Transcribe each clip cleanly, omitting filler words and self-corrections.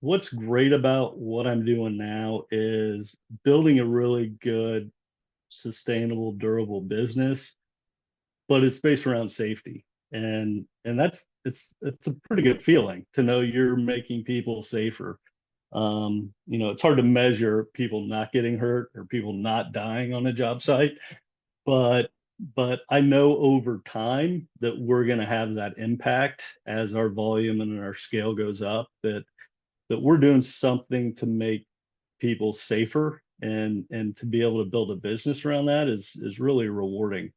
what's great about what I'm doing now is building a really good, sustainable, durable business, but it's based around safety. And that's it's a pretty good feeling to know you're making people safer. It's hard to measure people not getting hurt or people not dying on a job site, but but I know over time that we're going to have that impact as our volume and our scale goes up, that we're doing something to make people safer, and to be able to build a business around that is really rewarding.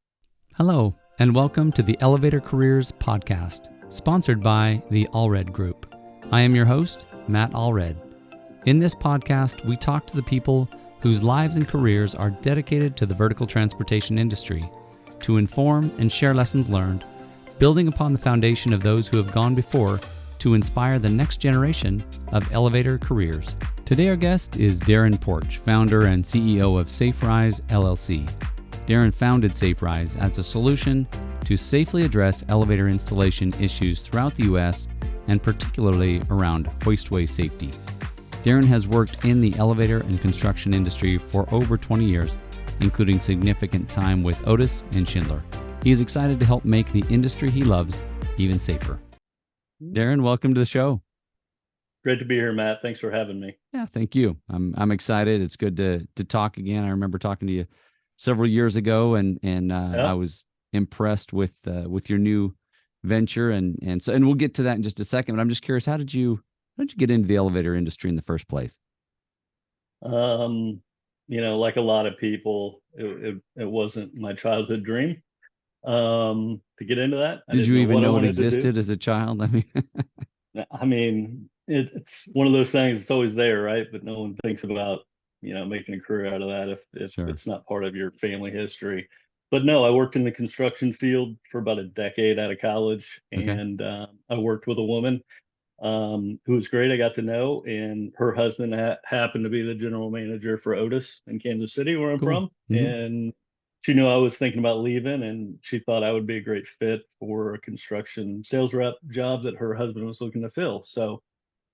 Hello, and welcome to the Elevator Careers Podcast, sponsored by the Allred Group. I am your host, Matt Allred. In this podcast, we talk to the people whose lives and careers are dedicated to the vertical transportation industry to inform and share lessons learned, building upon the foundation of those who have gone before to inspire the next generation of elevator careers. Today, our guest is Darrin Porch, founder and CEO of SafeRise LLC. Darrin founded SafeRise as a solution to safely address elevator installation issues throughout the U.S. and particularly around hoistway safety. Darrin has worked in the elevator and construction industry for over 20 years, including significant time with Otis and Schindler. He is excited to help make the industry he loves even safer. Darrin, welcome to the show. Great to be here, Matt. Thanks for having me. Yeah, thank you. I'm excited. It's good to talk again. I remember talking to you several years ago, and Yeah. I was impressed with your new venture, and we'll get to that in just a second. But I'm just curious, how did you get into the elevator industry in the first place? Like a lot of people, it wasn't my childhood dream to get into that. I Did didn't you know even what I know it wanted to do. existed as a child? I mean, It's one of those things. It's always there, right? But no one thinks about making a career out of that if sure. it's not part of your family history. But no, I worked in the construction field for about a decade out of college, Okay. and I worked with a woman who was great. I got to know, and her husband happened to be the general manager for Otis in Kansas City, where I'm Cool. from. Mm-hmm. And she knew I was thinking about leaving, and she thought I would be a great fit for a construction sales rep job that her husband was looking to fill. So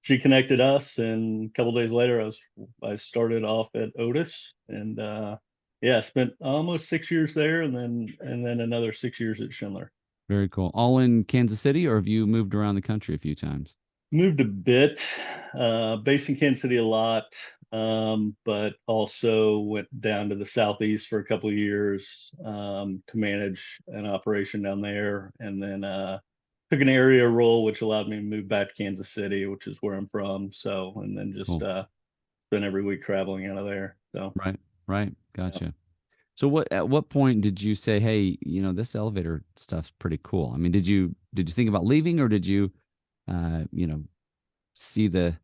she connected us, and a couple days later, I started off at Otis, and yeah, spent almost 6 years there, and then another 6 years at Schindler. Very cool. All in Kansas City, or have you moved around the country a few times? Moved a bit, based in Kansas City a lot, but also went down to the southeast for a couple of years to manage an operation down there, and then took an area role, which allowed me to move back to Kansas City, which is where I'm from. So, and then just Cool. spend every week traveling out of there. So, Right. Right. yeah. Gotcha. So at what point did you say, hey, this elevator stuff's pretty cool? I mean, did you think about leaving, or did you, uh, you know, see I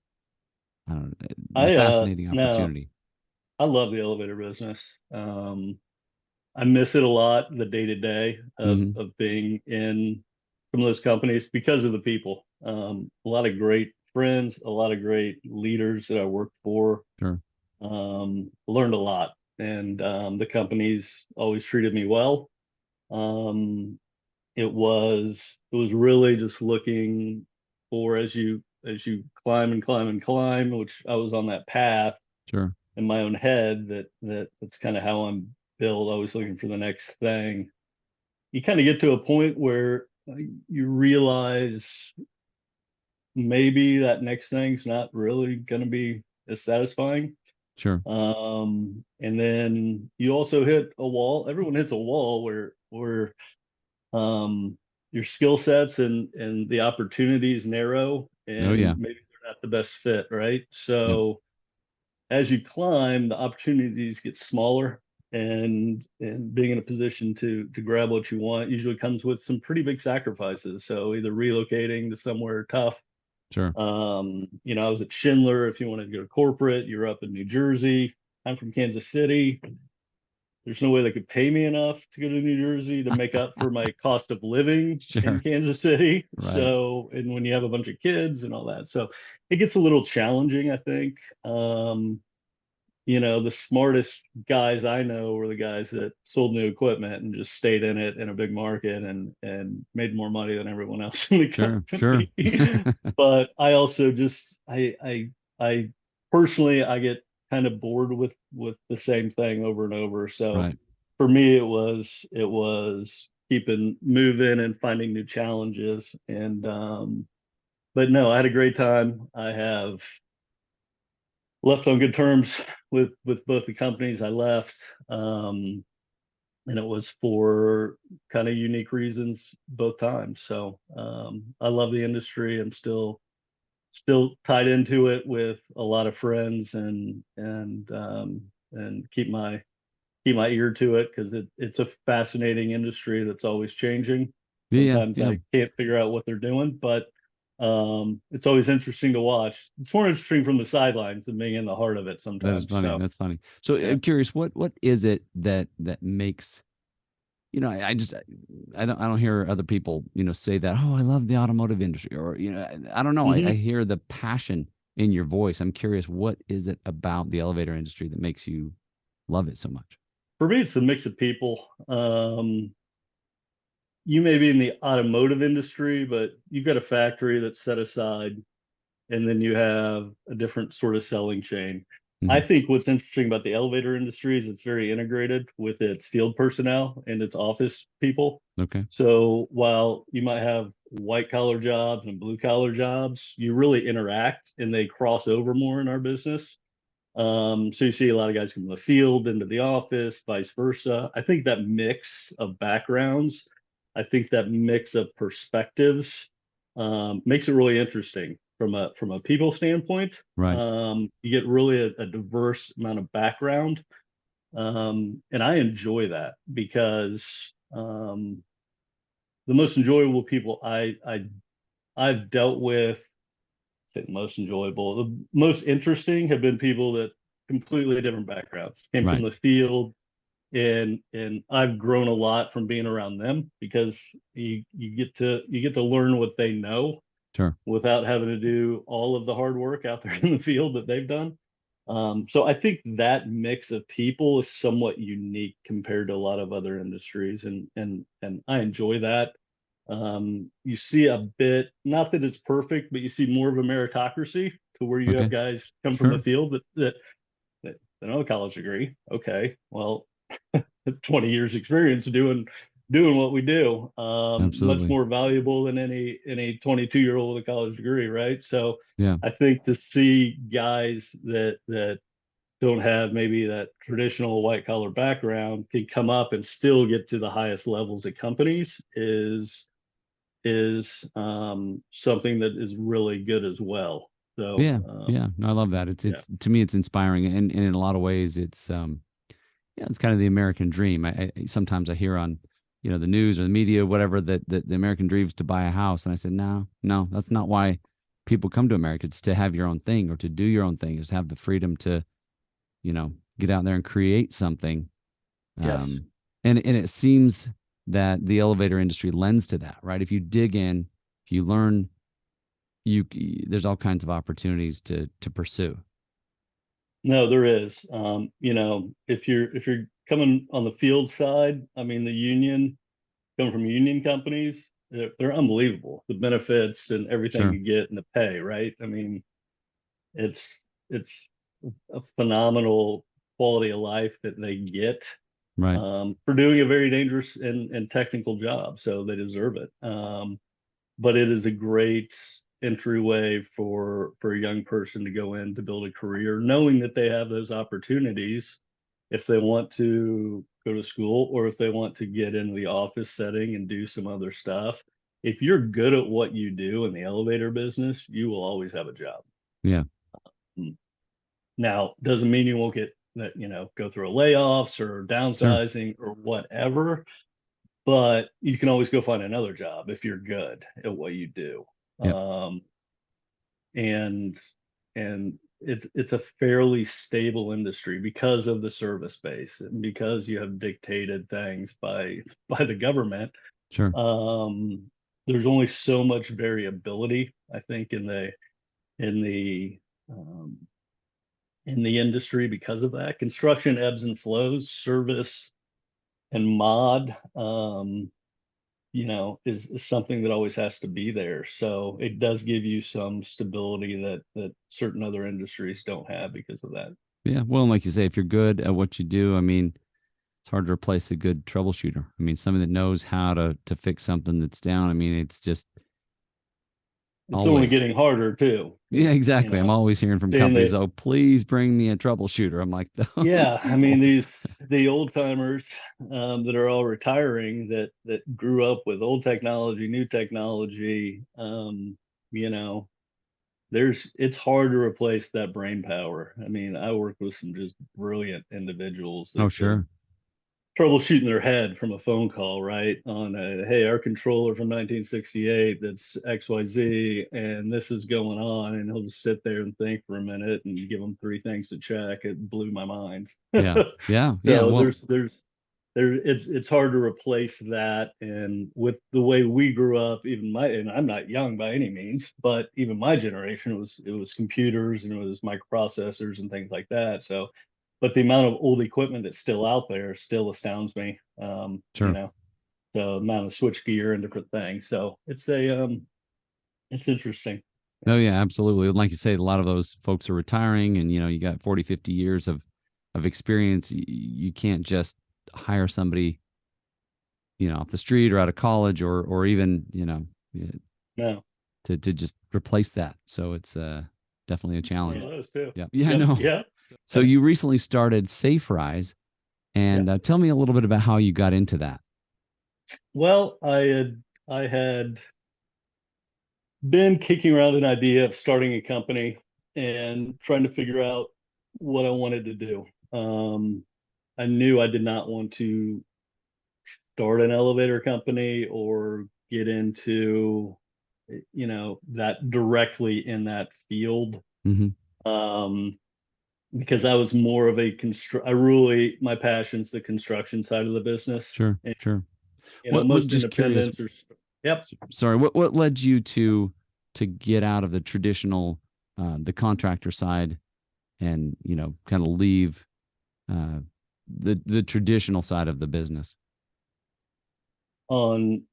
don't know, the I fascinating no, opportunity? I love the elevator business. I miss it a lot, the day to day of Mm-hmm. of being in some of those companies because of the people. A lot of great friends, a lot of great leaders that I worked for. Sure. Learned a lot, and the companies always treated me well. Um, it was really just looking for, as you climb and climb and climb, which I was on that path Sure. in my own head, that's kind of how I'm built, always looking for the next thing. You kind of get to a point where you realize maybe that next thing's not really going to be as satisfying. Sure. And then you also hit a wall. Everyone hits a wall where um, your skill sets and the opportunities narrow, Oh and yeah. maybe they're not the best fit, right? Yep. So as you climb, the opportunities get smaller, and being in a position to grab what you want usually comes with some pretty big sacrifices. So either relocating to somewhere tough. Sure. I was at Schindler. If you wanted to go to corporate, you're up in New Jersey. I'm from Kansas City. There's no way they could pay me enough to go to New Jersey to make up for my cost of living in Sure. Kansas City. Right. So, and when you have a bunch of kids and all that, so it gets a little challenging, I think. the smartest guys I know were the guys that sold new equipment and just stayed in it in a big market and made more money than everyone else in the Sure, sure. company. But I also just I personally I get kind of bored with the same thing over and over. So Right. for me it was keeping moving and finding new challenges. And but no, I had a great time. I have left on good terms with both the companies I left. And it was for kind of unique reasons both times. So I love the industry. I'm still tied into it with a lot of friends, and keep my ear to it because it's a fascinating industry that's always changing. Yeah, Sometimes yeah. I can't figure out what they're doing, but it's always interesting to watch. It's more interesting from the sidelines than being in the heart of it That is sometimes. funny. So That's funny. So yeah. I'm curious, what is it that makes, I just, I don't hear other people, say that, oh, I love the automotive industry, or, I don't know. I Hmm. hear the passion in your voice. I'm curious, what is it about the elevator industry that makes you love it so much? For me, it's a mix of people. You may be in the automotive industry, but you've got a factory that's set aside, and then you have a different sort of selling chain. I Hmm. think what's interesting about the elevator industry is it's very integrated with its field personnel and its office people. Okay. So while you might have white collar jobs and blue collar jobs, you really interact and they cross over more in our business. So you see a lot of guys come from the field into the office, vice versa. I think that mix of backgrounds, I think that mix of perspectives makes it really interesting from a people standpoint. Right. You get really a diverse amount of background, and I enjoy that because the most enjoyable people I've dealt with, say the most enjoyable, the most interesting have been people that completely different backgrounds, came from Right. the field, and I've grown a lot from being around them because you get to learn what they know Sure. without having to do all of the hard work out there in the field that they've done. So I think that mix of people is somewhat unique compared to a lot of other industries, and I enjoy that. You see a bit, not that it's perfect, but you see more of a meritocracy to where you have Okay. guys come from the Sure. field that don't have a college degree. Okay, well, 20 years experience doing what we do, much Absolutely. more valuable than any 22-year-old with a college degree, right? So Yeah. I think to see guys that don't have maybe that traditional white collar background can come up and still get to the highest levels at companies is something that is really good as well. So Yeah. Yeah. No, I love that. yeah. It's to me, it's inspiring, and in a lot of ways, it's yeah, it's kind of the American dream. Sometimes I hear on, the news or the media, whatever, that the American dream is to buy a house, and I said, no, no, that's not why people come to America. It's to have your own thing or to do your own thing. Is to have the freedom to, get out there and create something. Yes. Um, and it seems that the elevator industry lends to that, right? If you dig in, if you learn, there's all kinds of opportunities to pursue. No, there is. If you're coming on the field side, I mean, the union, coming from union companies, they're unbelievable. The benefits and everything Sure. you get and the pay, right? I mean, it's it's a phenomenal quality of life that they get Right. for doing a very dangerous and technical job. So they deserve it. But it is a great entryway for a young person to go in to build a career, knowing that they have those opportunities if they want to go to school or if they want to get into the office setting and do some other stuff. If you're good at what you do in the elevator business, you will always have a job. Yeah. Mm. Now, doesn't mean you won't get that, go through layoffs or Sure. downsizing or whatever, but you can always go find another job if you're good at what you do. Yep. Um, and and it's a fairly stable industry because of the service base and because you have dictated things by the government. Sure. Um, there's only so much variability, I think, in the um, in the industry because of that. Construction ebbs and flows, service and mod, is something that always has to be there. So it does give you some stability that certain other industries don't have because of that. Yeah. Well, and like you say, if you're good at what you do, I mean, it's hard to replace a good troubleshooter. I mean, somebody that knows how to fix something that's down. I mean, it's just It's only always. getting harder too. Yeah, You exactly. I'm know, always hearing from saying companies, that, "Oh, please bring me a troubleshooter." I'm like, those yeah, I mean, people. the old timers that are all retiring that grew up with old technology, new technology, you know, it's hard to replace that brain power. I mean, I work with some just brilliant individuals Oh, that could sure. troubleshooting their head from a phone call, right? On a, hey, our controller from 1968, that's XYZ, and this is going on. And he'll just sit there and think for a minute and give them three things to check. It blew my mind. Yeah. Yeah. Yeah. So Well, it's hard to replace that. And with the way we grew up, and I'm not young by any means, but even my generation, it was computers and it was microprocessors and things like that. So but the amount of old equipment that's still out there still astounds me. sure. The amount of switch gear and different things. So it's interesting. No, yeah, absolutely. Like you say, a lot of those folks are retiring and, you got 40, 50 years of experience. You can't just hire somebody, off the street or out of college or even, yeah, No, to just replace that. So it's definitely a one of challenge. those too. Yeah. Yeah, Yep. no. Yeah. So you recently started SafeRise, Yeah. and tell me a little bit about how you got into that. Well, I had been kicking around an idea of starting a company and trying to figure out what I wanted to do. I knew I did not want to start an elevator company or get into that directly in that field, Hmm. um because I was more of a construct I really my passion's the construction side of the business. Sure, And sure. What most just curious, independents are, yep. sorry, what led you to get out of the traditional the contractor side and kind of leave uh the traditional side of the business? On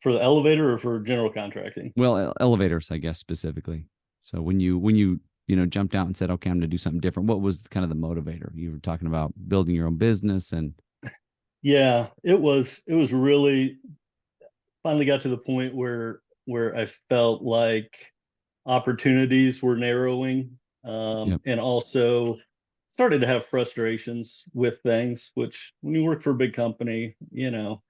For the elevator or for general contracting? Well, elevators, I guess, specifically. So when you jumped out and said, okay, I'm going to do something different, what was kind of the motivator? You were talking about building your own business and Yeah, it was really finally got to the point where I felt like opportunities were narrowing, yep, and also started to have frustrations with things, which when you work for a big company,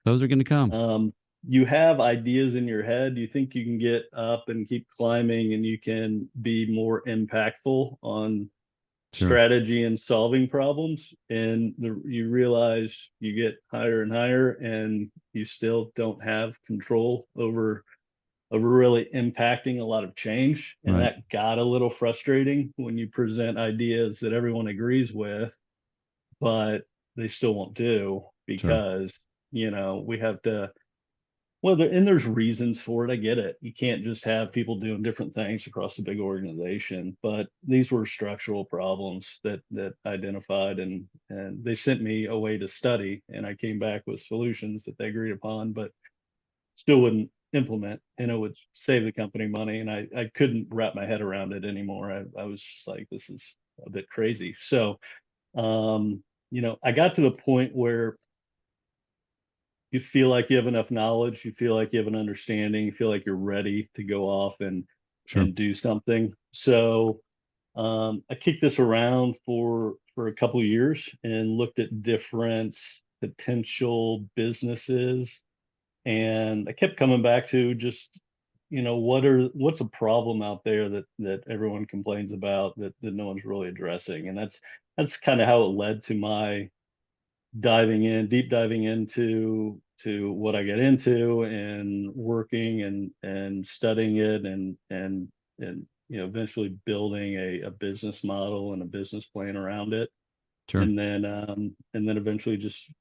those are going to come. um, you have ideas in your head. You think you can get up and keep climbing and you can be more impactful on Sure. strategy and solving problems. And you realize you get higher and higher and you still don't have control over really impacting a lot of change. And Right. that got a little frustrating when you present ideas that everyone agrees with, but they still won't do Sure. because, we have to, well, and there's reasons for it. I get it. You can't just have people doing different things across a big organization, but these were structural problems that identified, and they sent me away to study, and I came back with solutions that they agreed upon, but still wouldn't implement, and it would save the company money. And I couldn't wrap my head around it anymore. I was just like, this is a bit crazy. So, I got to the point where you feel like you have enough knowledge, you feel like you have an understanding, you feel like you're ready to go off Sure. and do something. So I kicked this around for a couple of years and looked at different potential businesses, and I kept coming back to just what's a problem out there that everyone complains about that no one's really addressing. And that's kind of how it led to my deep diving into what I get into and working and studying it and eventually building a business model and a business plan around it. Sure. And then eventually just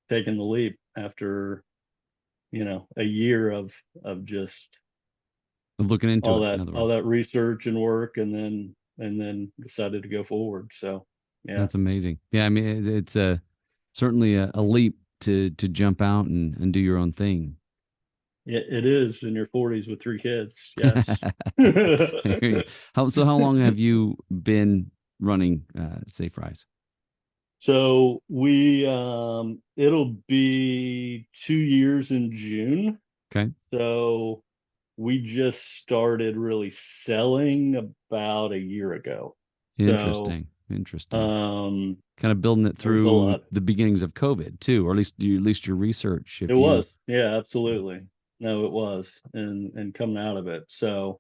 taking the leap after a year of just Looking into all it, in that other all words. that research and work, and then and then decided to go forward. So, yeah, That's amazing. Yeah, I mean, it's a certainly a leap to jump out and do your own thing. it is in your 40s with 3 kids. Yes. How long have you been running SafeRise? So it'll be 2 years in June. Okay, So we just started really selling about a year ago. So, interesting, interesting. um, Kind of building it there was a through lot. the beginnings of COVID too, or at least your research. It If you, was, yeah, absolutely. No, it was, and coming out of it. So,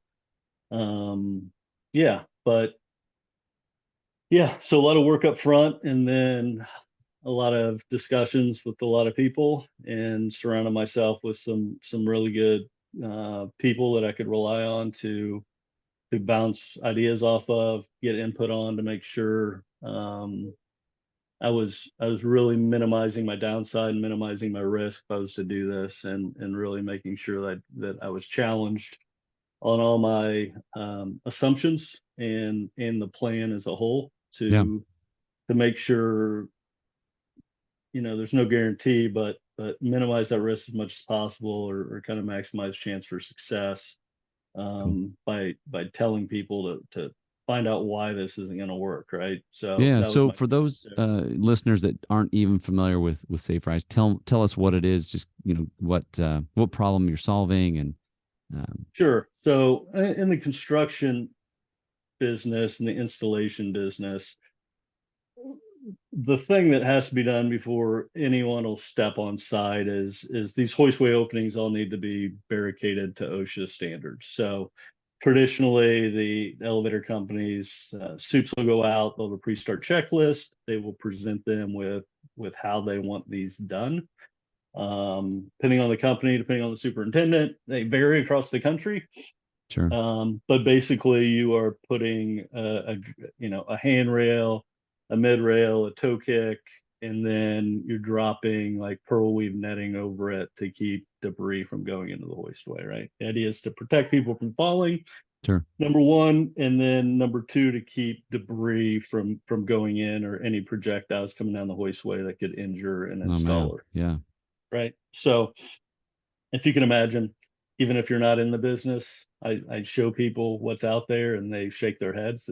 um, yeah, but yeah, so a lot of work up front, and then a lot of discussions with a lot of people, and surrounded myself with some really good people that I could rely on to bounce ideas off of, get input on to make sure I was really minimizing my downside and minimizing my risk if I was to do this, and really making sure that I was challenged on all my assumptions and the plan as a whole yeah, to make sure, there's no guarantee, but minimize that risk as much as possible, or kind of maximize chance for success cool. by telling people to find out why this isn't going to work, right? So Yeah. that was So my for those listeners that aren't even familiar with SafeRise, tell us what it is. Just what problem you're solving, and um, sure. So in the construction business and the installation business, the thing that has to be done before anyone will step on site is these hoistway openings all need to be barricaded to OSHA standards. So traditionally, the elevator companies, soups will go out, they'll have a pre-start checklist, they will present them with how they want these done. Depending on the company, depending on the superintendent, they vary across the country. sure. But basically, you are putting a handrail, a mid rail, a toe kick, and then you're dropping like pearl weave netting over it to keep debris from going into the hoistway. Right. The idea is to protect people from falling. Sure. Number one, and then number two, to keep debris from going in, or any projectiles coming down the hoistway that could injure an Oh man. installer. Yeah. Right. So if you can imagine, even if you're not in the business, I show people what's out there, and they shake their heads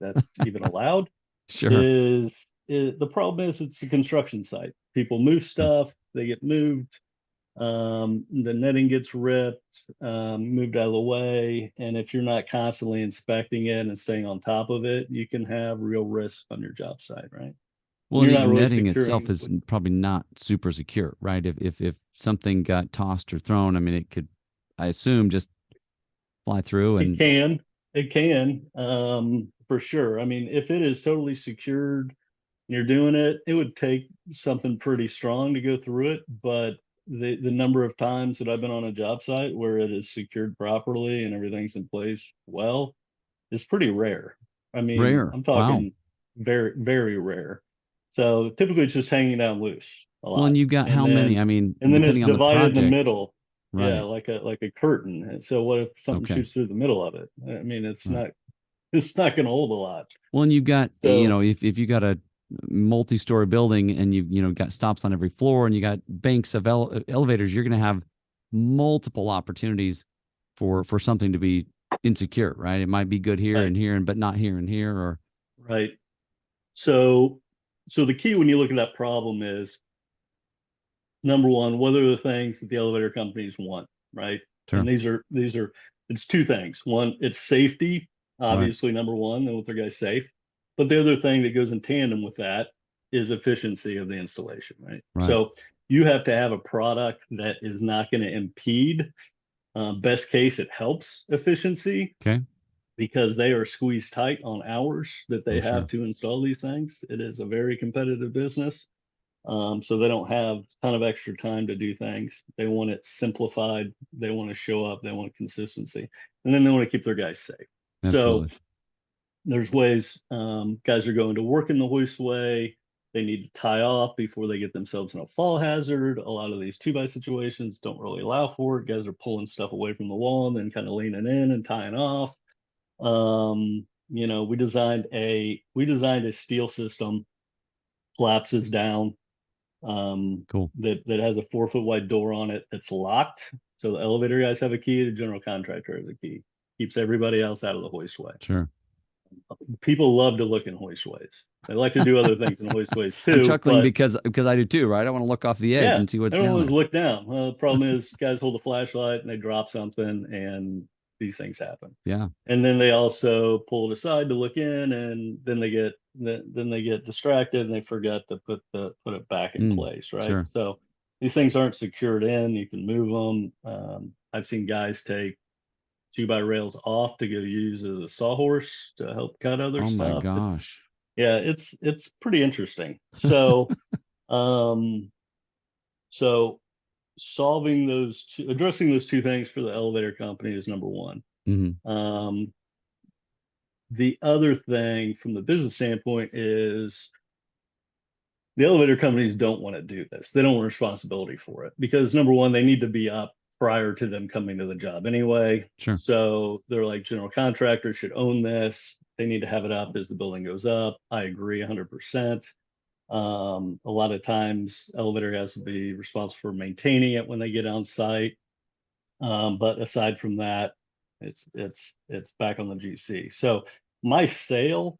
that's even allowed. Sure. Is the problem is it's a construction site. People move Sure. stuff, they get moved, the netting gets ripped, moved out of the way, and if you're not constantly inspecting it and staying on top of it, you can have real risk on your job site, right? And Well, and you're not even really netting itself securing. is probably not super secure, right? If something got tossed or thrown, I mean, it could, I assume, just fly through It and can. It can, for sure. I mean, if it is totally secured and you're doing it, it would take something pretty strong to go through it. But the number of times that I've been on a job site where it is secured properly and everything's in place well is pretty rare. I mean, rare. I'm Wow. talking very, very rare. So typically it's just hanging down loose a Well, and lot. you've got And how many? then I mean, and then it's depending on the divided in the project, middle. Yeah, right? like a curtain. And so what if something Okay. shoots through the middle of it? I mean, Right. it's not going to hold a lot. Well, and you've got, So if you got a multi-story building and you got stops on every floor and you got banks of elevators, you're going to have multiple opportunities for something to be insecure, right? It might be good here right, and here, and but not here and here, or right. So so the key when you look at that problem is, number one, what are the things that the elevator companies want, right? And sure, these are it's two things. One, it's safety, right, obviously number one, they want their guys safe. But the other thing that goes in tandem with that is efficiency of the installation, right? right, So you have to have a product that is not going to impede. Best case, it helps efficiency okay, because they are squeezed tight on hours that they oh have sure, to install these things. It is a very competitive business. So they don't have a ton of extra time to do things. They want it simplified. They want to show up. They want consistency. And then they want to keep their guys safe. So absolutely, there's ways, guys are going to work in the hoistway. They need to tie off before they get themselves in a fall hazard. A lot of these two by situations don't really allow for it. Guys are pulling stuff away from the wall and then kind of leaning in and tying off. we designed a steel system, collapses down, Cool. that has a 4 foot wide door on it that's locked. So the elevator guys have a key, the general contractor has a key. Keeps everybody else out of the hoistway. Sure. People love to look in hoistways. They like to do other things in hoistways I'm too, chuckling but because I do too, right? I want to look off the edge yeah, and see what's everyone down always there. look down. Well, the problem is guys hold a flashlight and they drop something and these things happen. Yeah. And then they also pull it aside to look in, and then they get distracted and they forget to put it back in place, right? Sure. So these things aren't secured in. You can move them. I've seen guys take 2x rails off to go use as a sawhorse to help cut other Oh my stuff. gosh. Yeah, it's pretty interesting. So um so addressing those two things for the elevator company is number one. Hmm. Um, the other thing from the business standpoint is the elevator companies don't want to do this. They don't want responsibility for it because number one, they need to be up prior to them coming to the job anyway. Sure. So they're like, general contractors should own this. They need to have it up as the building goes up. I agree 100%. A lot of times elevator has to be responsible for maintaining it when they get on site. But aside from that, it's back on the GC. So my sale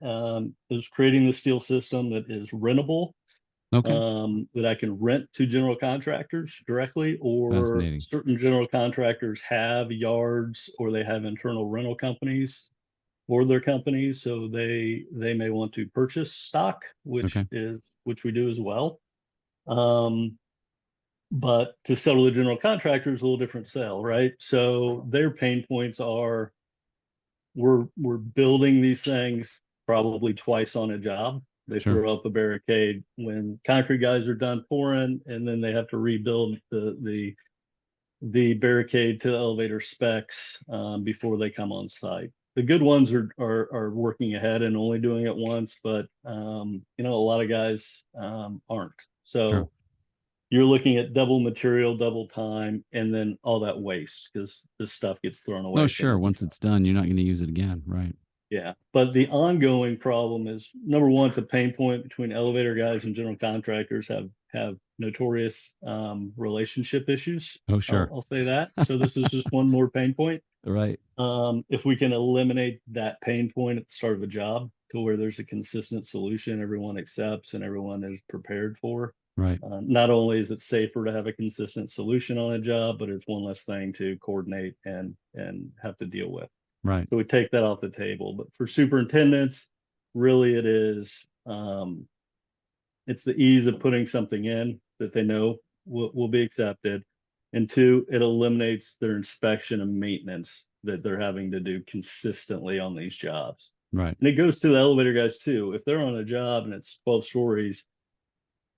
is creating the steel system that is rentable, Okay. that I can rent to general contractors directly, or Fascinating. certain general contractors have yards or they have internal rental companies for their companies, so they may want to purchase stock, Okay. which we do as well. Um, but to sell to the general contractor is a little different sell, right? So their pain points are we're building these things probably twice on a job. They Sure. throw up a barricade when concrete guys are done pouring, and then they have to rebuild the barricade to the elevator specs before they come on site. The good ones are working ahead and only doing it once, but a lot of guys aren't. Sure. So you're looking at double material, double time, and then all that waste because this stuff gets thrown away No, at the end sure. of the Once job. it's done, you're not going to use it again. Right. Yeah. But the ongoing problem is number one, it's a pain point between elevator guys and general contractors have notorious relationship issues. Oh, I'll, sure. I'll say that. So this is just one more pain point. Right. If we can eliminate that pain point at the start of a job to where there's a consistent solution everyone accepts and everyone is prepared for, Right. not only is it safer to have a consistent solution on a job, but it's one less thing to coordinate and have to deal with. Right. So we take that off the table. But for superintendents, really it is it's the ease of putting something in that they know will be accepted. And two, it eliminates their inspection and maintenance that they're having to do consistently on these jobs. Right. And it goes to the elevator guys too. If they're on a job and it's 12 stories,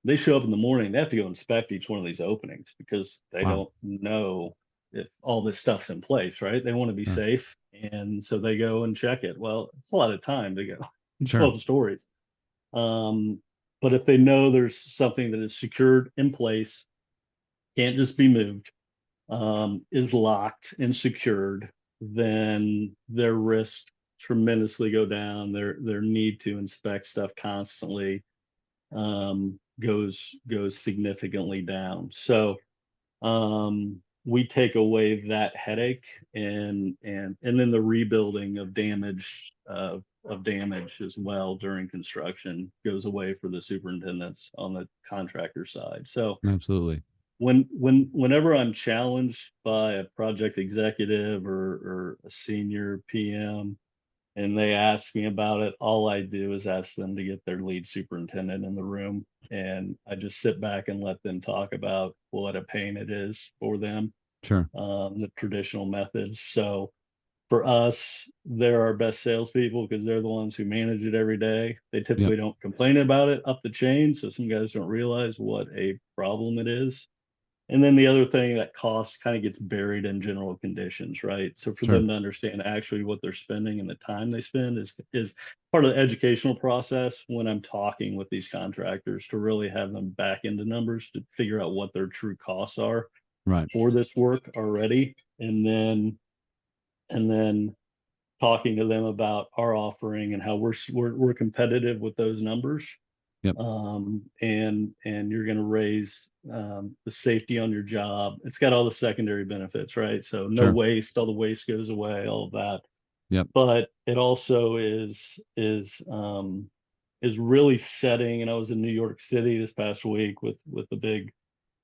they show up in the morning, they have to go inspect each one of these openings because they Wow. don't know if all this stuff's in place, right? They want to be Sure. safe. And so they go and check it. Well, it's a lot of time to go Sure. 12 stories. Um, but if they know there's something that is secured in place, can't just be moved, is locked and secured, then their risk tremendously go down. Their need to inspect stuff constantly goes significantly down. So we take away that headache, and then the rebuilding of damage as well during construction goes away for the superintendents on the contractor side. So Absolutely. whenever I'm challenged by a project executive or a senior PM and they ask me about it, all I do is ask them to get their lead superintendent in the room. And I just sit back and let them talk about what a pain it is for them, Sure. the traditional methods. So for us, they're our best salespeople because they're the ones who manage it every day. They Yep. typically don't complain about it up the chain. So some guys don't realize what a problem it is. And then the other thing, that cost kind of gets buried in general conditions, right? So for Sure. them to understand actually what they're spending and the time they spend is part of the educational process when I'm talking with these contractors to really have them back into numbers to figure out what their true costs are Right. for this work already. And then talking to them about our offering and how we're competitive with those numbers. Yep. And you're going to raise the safety on your job. It's got all the secondary benefits, right? So no Sure. waste, all the waste goes away, all of that. Yep. But it also is really setting. And I was in New York City this past week with the big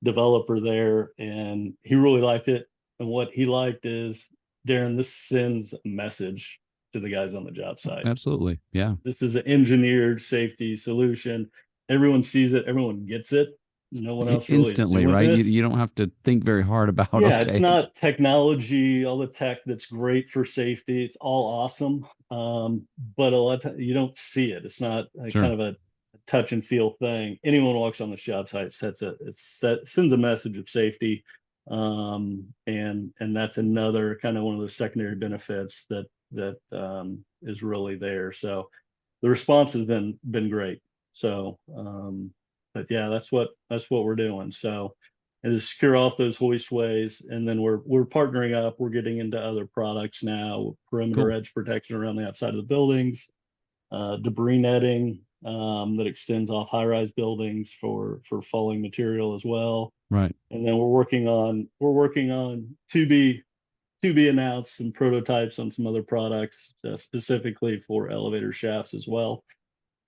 developer there, and he really liked it. And what he liked is, Darrin, this sends a message to the guys on the job site. Absolutely. Yeah. This is an engineered safety solution. Everyone sees it, everyone gets it. No one else really is Instantly, doing right? You this. you don't have to think very hard about, Yeah, it's okay. not technology, all the tech that's great for safety. It's all awesome. But a lot of times you don't see it. It's not a Sure. kind of a touch and feel thing. Anyone walks on the job site sends a message of safety. And that's another kind of one of the secondary benefits that is really there. So the response has been great. So but yeah, that's what we're doing. So, and to secure off those hoistways, and then we're partnering up. We're getting into other products now, perimeter Cool. edge protection around the outside of the buildings, debris netting that extends off high-rise buildings for falling material as well. Right. And then we're working on to be announced some prototypes on some other products, specifically for elevator shafts as well,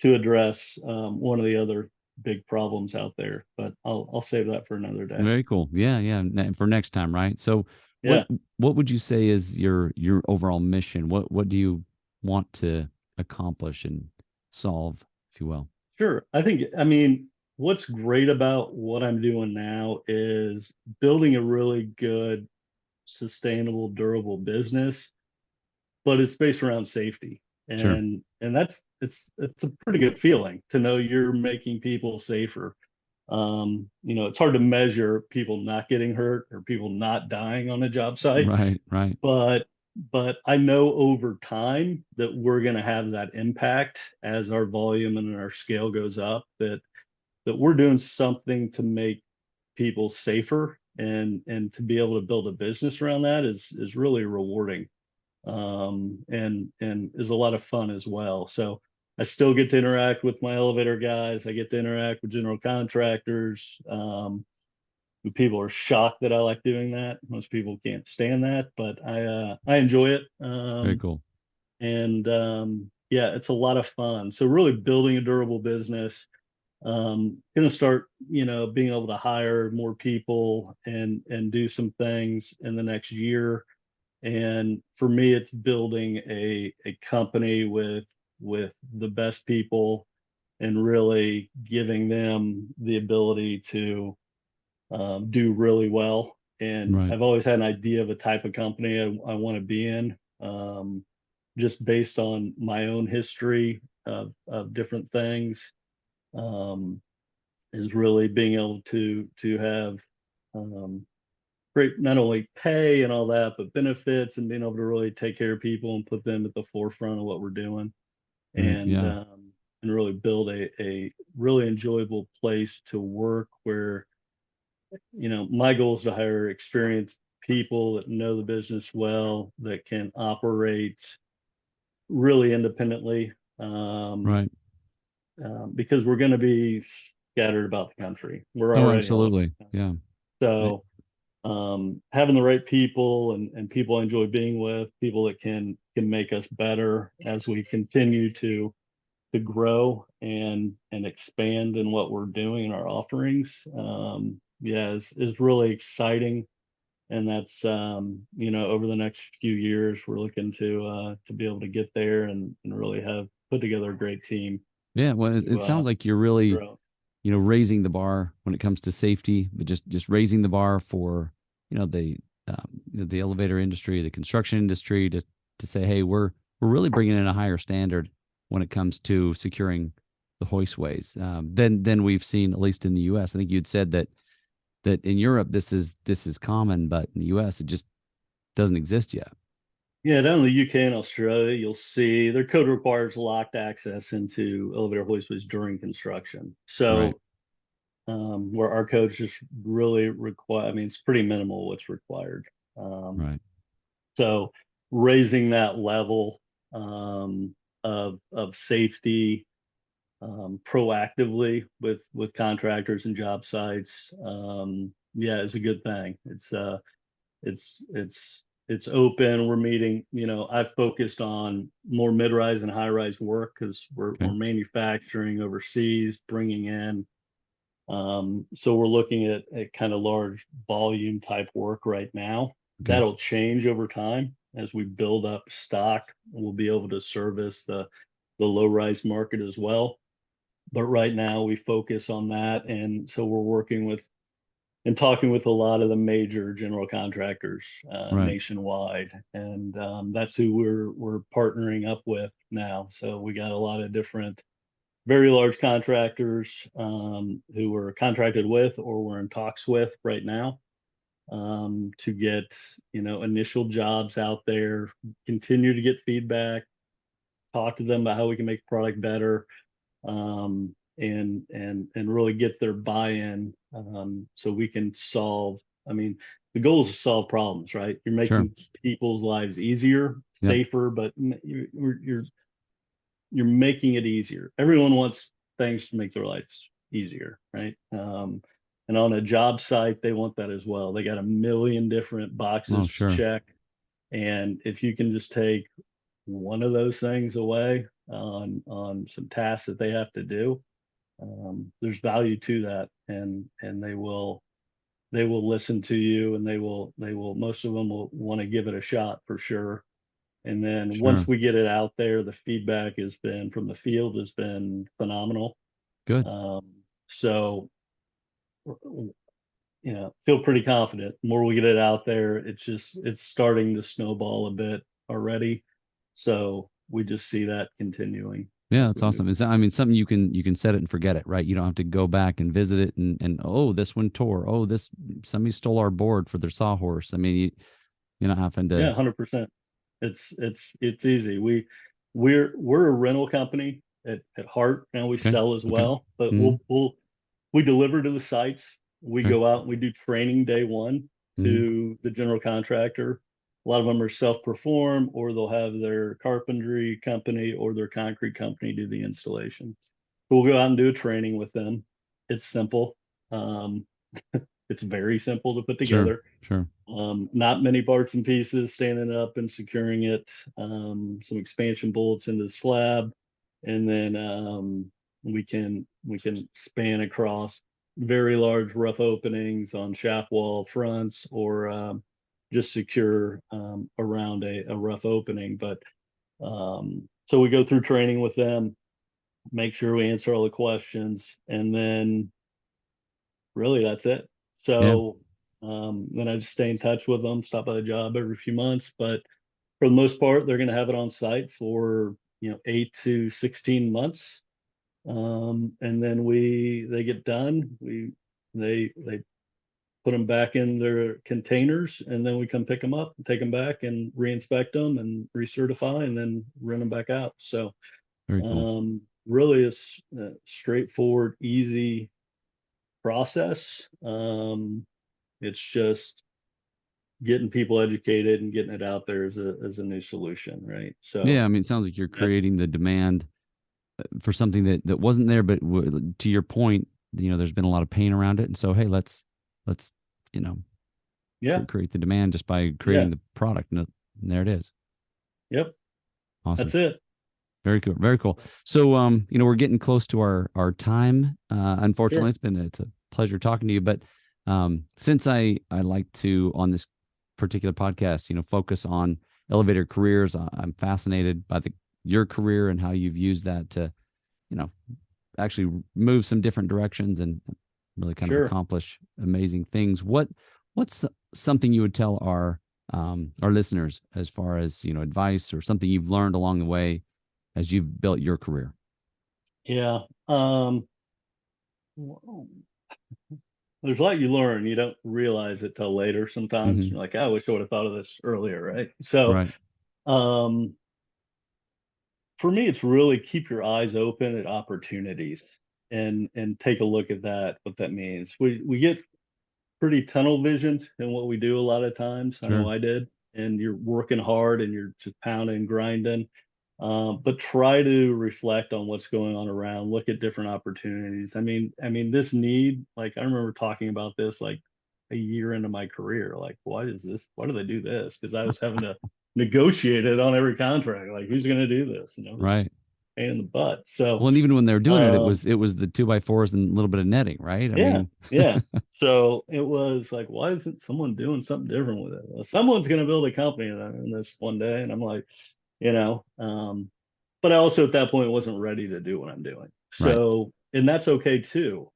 to address one of the other big problems out there. But I'll save that for another day. Very cool. Yeah, yeah. For next time, right? So what Yeah, what would you say is your overall mission? What do you want to accomplish and solve, if you will? sure. I mean, what's great about what I'm doing now is building a really good, sustainable, durable business, but it's based around safety. Sure. And it's a pretty good feeling to know you're making people safer. It's hard to measure people not getting hurt or people not dying on a job site, Right, right. but I know over time that we're going to have that impact as our volume and our scale goes up, that we're doing something to make people safer, and to be able to build a business around that is really rewarding, and is a lot of fun as well. So I still get to interact with my elevator guys. I get to interact with general contractors. People are shocked that I like doing that. Most people can't stand that, but I enjoy it. Very cool. And Yeah, it's a lot of fun. So really building a durable business. Going to start, being able to hire more people and do some things in the next year. And for me, it's building a company with the best people, and really giving them the ability to do really well. And Right. I've always had an idea of a type of company I want to be in, just based on my own history of different things. Um, is really being able to have um, great, not only pay and all that, but benefits, and being able to really take care of people and put them at the forefront of what we're doing, Right. and Yeah. um, and really build a really enjoyable place to work where, my goal is to hire experienced people that know the business well, that can operate really independently, Right. because we're going to be scattered about the country. We're Oh, already all over absolutely. the country. Yeah. I- So having the right people, and people I enjoy being with, people that can make us better as we continue to grow and expand in what we're doing in our offerings. Yeah, is really exciting. And that's, over the next few years, we're looking to be able to get there, and really have put together a great team Yeah. Well, it to sounds like you're really, grow. raising the bar when it comes to safety, but just raising the bar for, the elevator industry, the construction industry, to say, hey, we're really bringing in a higher standard when it comes to securing the hoistways, than we've seen, at least in the U.S. I think you'd said that in Europe this is common, but in the U.S. it just doesn't exist yet. Yeah, down in the UK and Australia, you'll see their code requires locked access into elevator hoistways during construction. Right. So where our codes just really require, I mean, it's pretty minimal what's required. Um, Right. so raising that level of safety proactively with contractors and job sites, yeah, is a good thing. It's open. We're meeting, I've focused on more mid-rise and high-rise work because we're Okay. manufacturing overseas, bringing in. So we're looking at kind of large volume type work right now. Okay. That'll change over time as we build up stock. We'll be able to service the low-rise market as well. But right now we focus on that, and so we're working with and talking with a lot of the major general contractors Right. nationwide, and that's who we're partnering up with now. So we got a lot of different very large contractors who we're contracted with or we're in talks with right now to get initial jobs out there, continue to get feedback, talk to them about how we can make the product better, and really get their buy-in, so we can solve. I mean, the goal is to solve problems, right? You're Sure. making people's lives easier, Yep. safer, but you're making it easier. Everyone wants things to make their lives easier, right? And on a job site, they want that as well. They got a million different Oh, boxes to sure. check, and if you can just take one of those things away on some tasks that they have to do, there's value to that, and they will listen to you, and they will most of them will want to give it a shot for sure. And then once Sure. we get it out there, the feedback has been from the field has been phenomenal. Good. Um, so feel pretty confident. The more we get it out there, it's starting to snowball a bit already. So we just see that continuing Yeah, as that's we move awesome. I mean, something you can set it and forget it, right? You don't have to go back and visit it and oh, this one tore. Oh, this somebody stole our board for their sawhorse. I mean, you're not having Yeah, to. 100%. It's easy. We're a rental company at heart, and we Okay. sell as Okay. well, but Mm-hmm. we deliver to the sites. We Okay. go out and we do training day one Mm-hmm. to the general contractor. A lot of them are self-perform, or they'll have their carpentry company or their concrete company do the installation. We'll go out and do a training with them. It's simple. Um, it's very simple to put Sure. together. Sure. Not many parts and pieces, standing up and securing it, some expansion bolts into the slab, and then we can span across very large rough openings on shaft wall fronts, or just secure around a rough opening. But so we go through training with them, make sure we answer all the questions, and then really that's it. Yeah. So then I just stay in touch with them, stop by the job every few months, but for the most part, they're going to have it on site for 8 to 16 months, and then they get done. They put them back in their containers, and then we come pick them up and take them back and reinspect them and recertify, and then rent them back out. So Very cool. really, it's a straightforward, easy process. It's just getting people educated and getting it out there as a new solution, right? Yeah. So I mean, it sounds like you're that's creating the demand for something that wasn't there, but to your point, there's been a lot of pain around it, and so hey, let's you know yeah, create the demand just by yeah, creating the product, and there it is. yep, Awesome. that's it. Very cool. Very cool. So, we're getting close to our time. Unfortunately, Sure, it's a pleasure talking to you. But since I like to on this particular podcast, focus on elevator careers, I'm fascinated by your career and how you've used that to, you know, actually move some different directions and really kind of sure. accomplish amazing things. What's something you would tell our listeners as far as advice or something you've learned along the way as you've built your career? Yeah. There's a lot you learn. You don't realize it till later sometimes. Hmm. You're like, I wish I would have thought of this earlier, right? So Right. um, for me, it's really keep your eyes open at opportunities, and take a look at that, what that means. We get pretty tunnel visioned in what we do a lot of times. I know Sure. I did. you're working hard and you're just pounding and grinding. But try to reflect on what's going on around, look at different opportunities. I mean, this need, like, I remember talking about this like a year into my career. Like, why do they do this? Because I was having to negotiate it on every contract. Like, who's going to do this? And it was Right. a pain in the butt. So, Well, and even when they were doing it, um, it was the 2x4s and a little bit of netting, right? I yeah, mean, yeah. So it was like, why isn't someone doing something different with it? Well, someone's going to build a company in this one day. And I'm like, you know, but I also at that point wasn't ready to do what I'm doing. right. So, and that's okay too.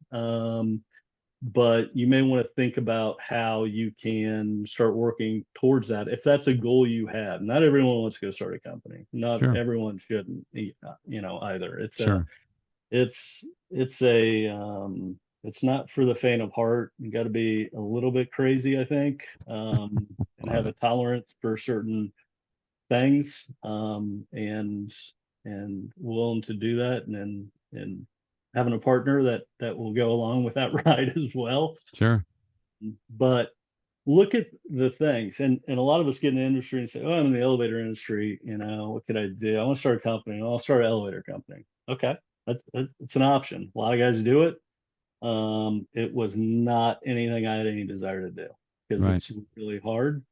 But you may want to think about how you can start working towards that. If that's a goal you have, not everyone wants to go start a company. Not Sure. everyone shouldn't, either. Sure. It's, it's a, it's not for the faint of heart. You got to be a little bit crazy, I think, and Love have a it. tolerance for certain things, and willing to do that, and having a partner that will go along with that ride as well. Sure. But look at the things, and a lot of us get in the industry and say, oh, I'm in the elevator industry, what could I do? I want to start a company. I'll start an elevator company. Okay, that's an option. A lot of guys do it. It was not anything I had any desire to do because Right. it's really hard,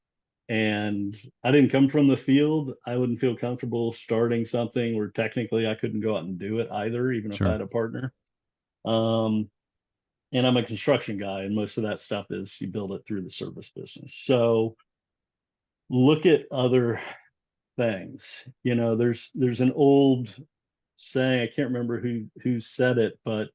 and I didn't come from the field. I wouldn't feel comfortable starting something where technically I couldn't go out and do it either, even if I Sure. had a partner. Um, and I'm a construction guy, and most of that stuff is you build it through the service business. So look at other things. There's an old saying, I can't remember who said it, but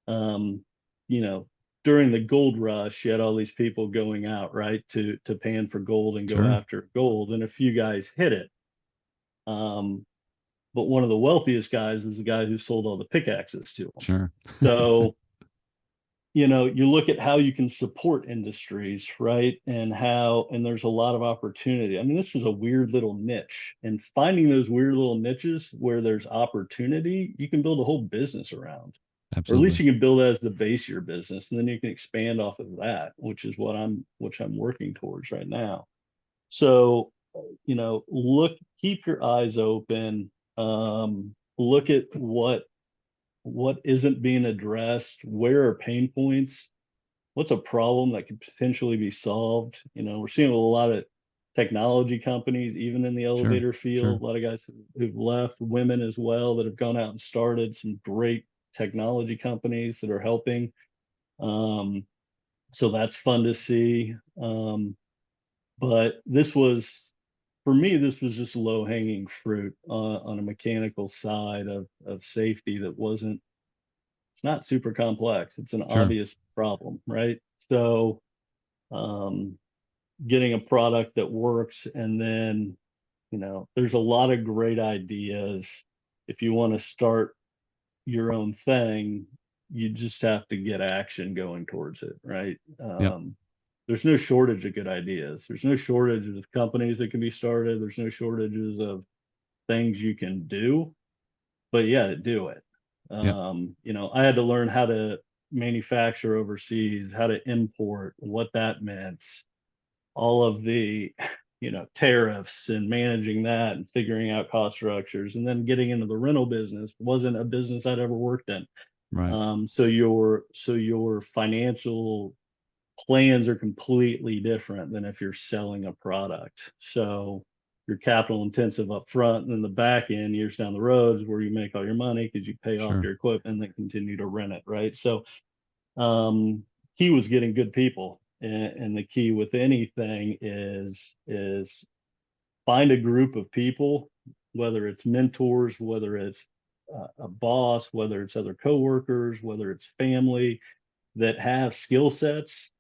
um, you know, during the gold rush, you had all these people going out, right, to pan for gold and go Sure. after gold, and a few guys hit it. Um, but one of the wealthiest guys is the guy who sold all the pickaxes to them. Sure. So, you look at how you can support industries, right? And there's a lot of opportunity. I mean, this is a weird little niche, and finding those weird little niches where there's opportunity, you can build a whole business around, or at least Absolutely. you can build it as the base of your business, and then you can expand off of that, which I'm working towards right now. So, keep your eyes open. Look at what isn't being addressed, where are pain points, what's a problem that could potentially be solved. We're seeing a lot of technology companies, even in the Sure. elevator field, Sure. a lot of guys who've left, women as well, that have gone out and started some great technology companies that are helping. Um, so that's fun to see. But for me, this was just low hanging fruit on a mechanical side of safety that wasn't, it's not super complex. It's an Sure. obvious problem, right? So, um, getting a product that works, and then, there's a lot of great ideas. If you want to start your own thing, you just have to get action going towards it, right? Yep. There's no shortage of good ideas. There's no shortage of companies that can be started. There's no shortages of things you can do, but yeah, to do it. Yep. I had to learn how to manufacture overseas, how to import, what that meant, all of the, tariffs, and managing that and figuring out cost structures, and then getting into the rental business wasn't a business I'd ever worked in. Right. So your financial plans are completely different than if you're selling a product. So you're capital intensive up front, and then the back end, years down the road, is where you make all your money because you pay off Sure. your equipment and then continue to rent it, right? So, key was getting good people, and the key with anything is find a group of people, whether it's mentors, whether it's a boss, whether it's other coworkers, whether it's family, that have skill sets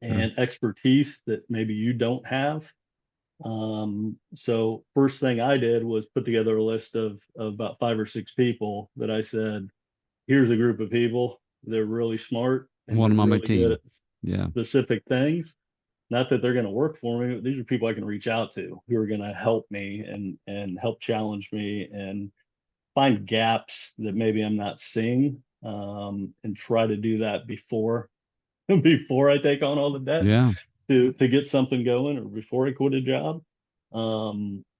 Sure. and expertise that maybe you don't have. So first thing I did was put together a list of about 5 or 6 people that I said, here's a group of people. They're really smart and Want they're them on my really good team. at Yeah. specific things. Not that they're going to work for me, but these are people I can reach out to who are going to help me and help challenge me and find gaps that maybe I'm not seeing, and try to do that before before I take on all the debt. Yeah. to get something going or before I quit a job.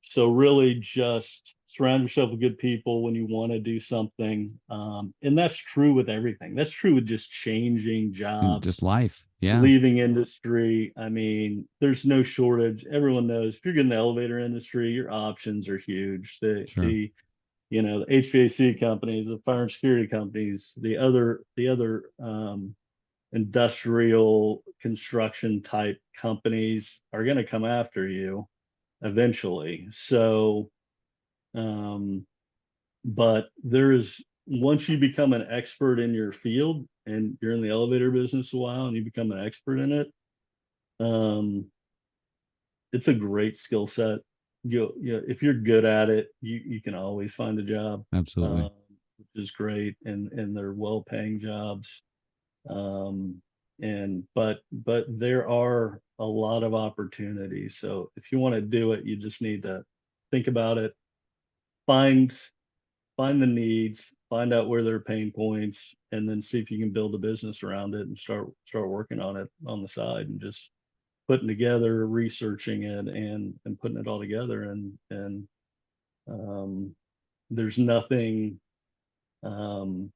So really just surround yourself with good people when you want to do something. And that's true with everything. That's true with just changing And jobs, just life. Yeah. leaving industry. I mean, there's no shortage. Everyone knows if you're in the elevator industry, your options are huge. Sure. The HVAC companies, the fire and security companies, the other industrial construction type companies are going to come after you eventually. So, but once you become an expert in your field and you're in the elevator business a while and you become an expert in it, um, it's a great skill set. If you're good at it, you can always find a job, Absolutely. which is great, and they're well-paying jobs. But there are a lot of opportunities. So if you want to do it, you just need to think about it, find find the needs, find out where there are pain points, and then see if you can build a business around it and start working on it on the side and just putting together, researching it and putting it all together. And there's nothing Nothing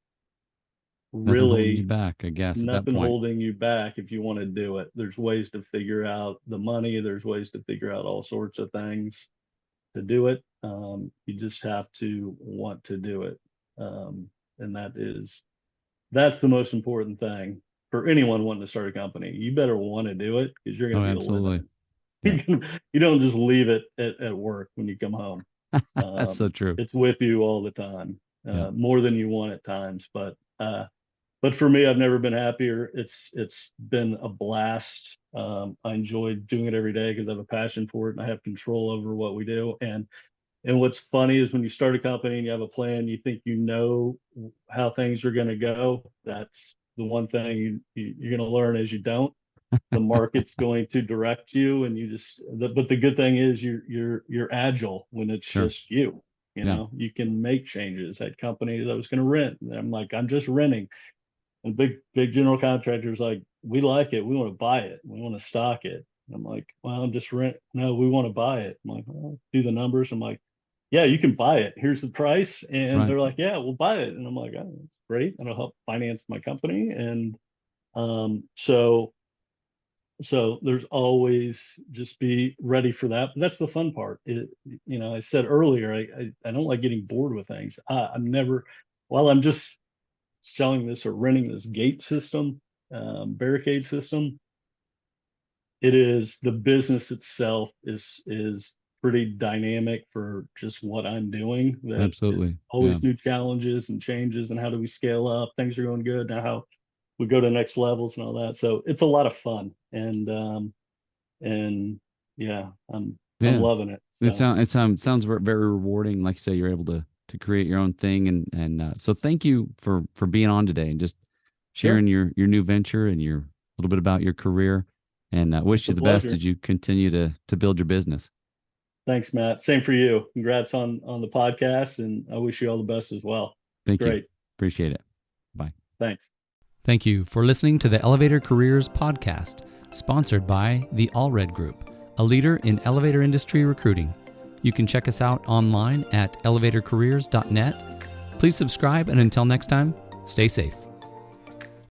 holding you really back, I guess, at that nothing point. holding you back if you want to do it. There's ways to figure out the money, there's ways to figure out all sorts of things to do it. You just have to want to do it. And that's the most important thing for anyone wanting to start a company. You better want to do it because you're Oh, going to be living absolutely. it. Yeah. You don't just leave it at work when you come home. That's so true. It's with you all the time, Yeah. more than you want at times. But for me, I've never been happier. It's been a blast. I enjoy doing it every day because I have a passion for it and I have control over what we do. And what's funny is when you start a company and you have a plan, you think you know how things are going to go. That's the one thing you're going to learn is you don't. The market's going to direct you, and but the good thing is you're agile when it's Sure. just you. Yeah. You can make changes. That company that I was going to rent, and I'm like, I'm just renting. And big general contractors like, we like it, we want to buy it, we want to stock it. And I'm like, well, I'm just rent. No, we want to buy it. I'm like, well, do the numbers. I'm like, yeah, you can buy it. Here's the price. And Right. they're like, yeah, we'll buy it. And I'm like, oh, that's great. That'll help finance my company. And so there's always just be ready for that. But that's the fun part. I said earlier, I don't like getting bored with things. I'm never, while I'm just selling this or renting this gate system, barricade system, it is the business itself is pretty dynamic for just what I'm doing. That it's Absolutely. Yeah. always new challenges and changes, and how do we scale up? Things are going good now. How we go to next levels and all that. So it's a lot of fun, and yeah, I'm Yeah. loving it. It So sounds very rewarding. Like you say, you're able to create your own thing, and so thank you for being on today and just sure, sharing your new venture and your little bit about your career. And it's wish a you the best pleasure. as you continue to build your business. Thanks, Matt. Same for you. Congrats on the podcast, and I wish you all the best as well. Thank you. Great. Appreciate it. Bye. Thanks. Thank you for listening to the Elevator Careers Podcast, sponsored by the Allred Group, a leader in elevator industry recruiting. You can check us out online at elevatorcareers.net. Please subscribe, and until next time, stay safe.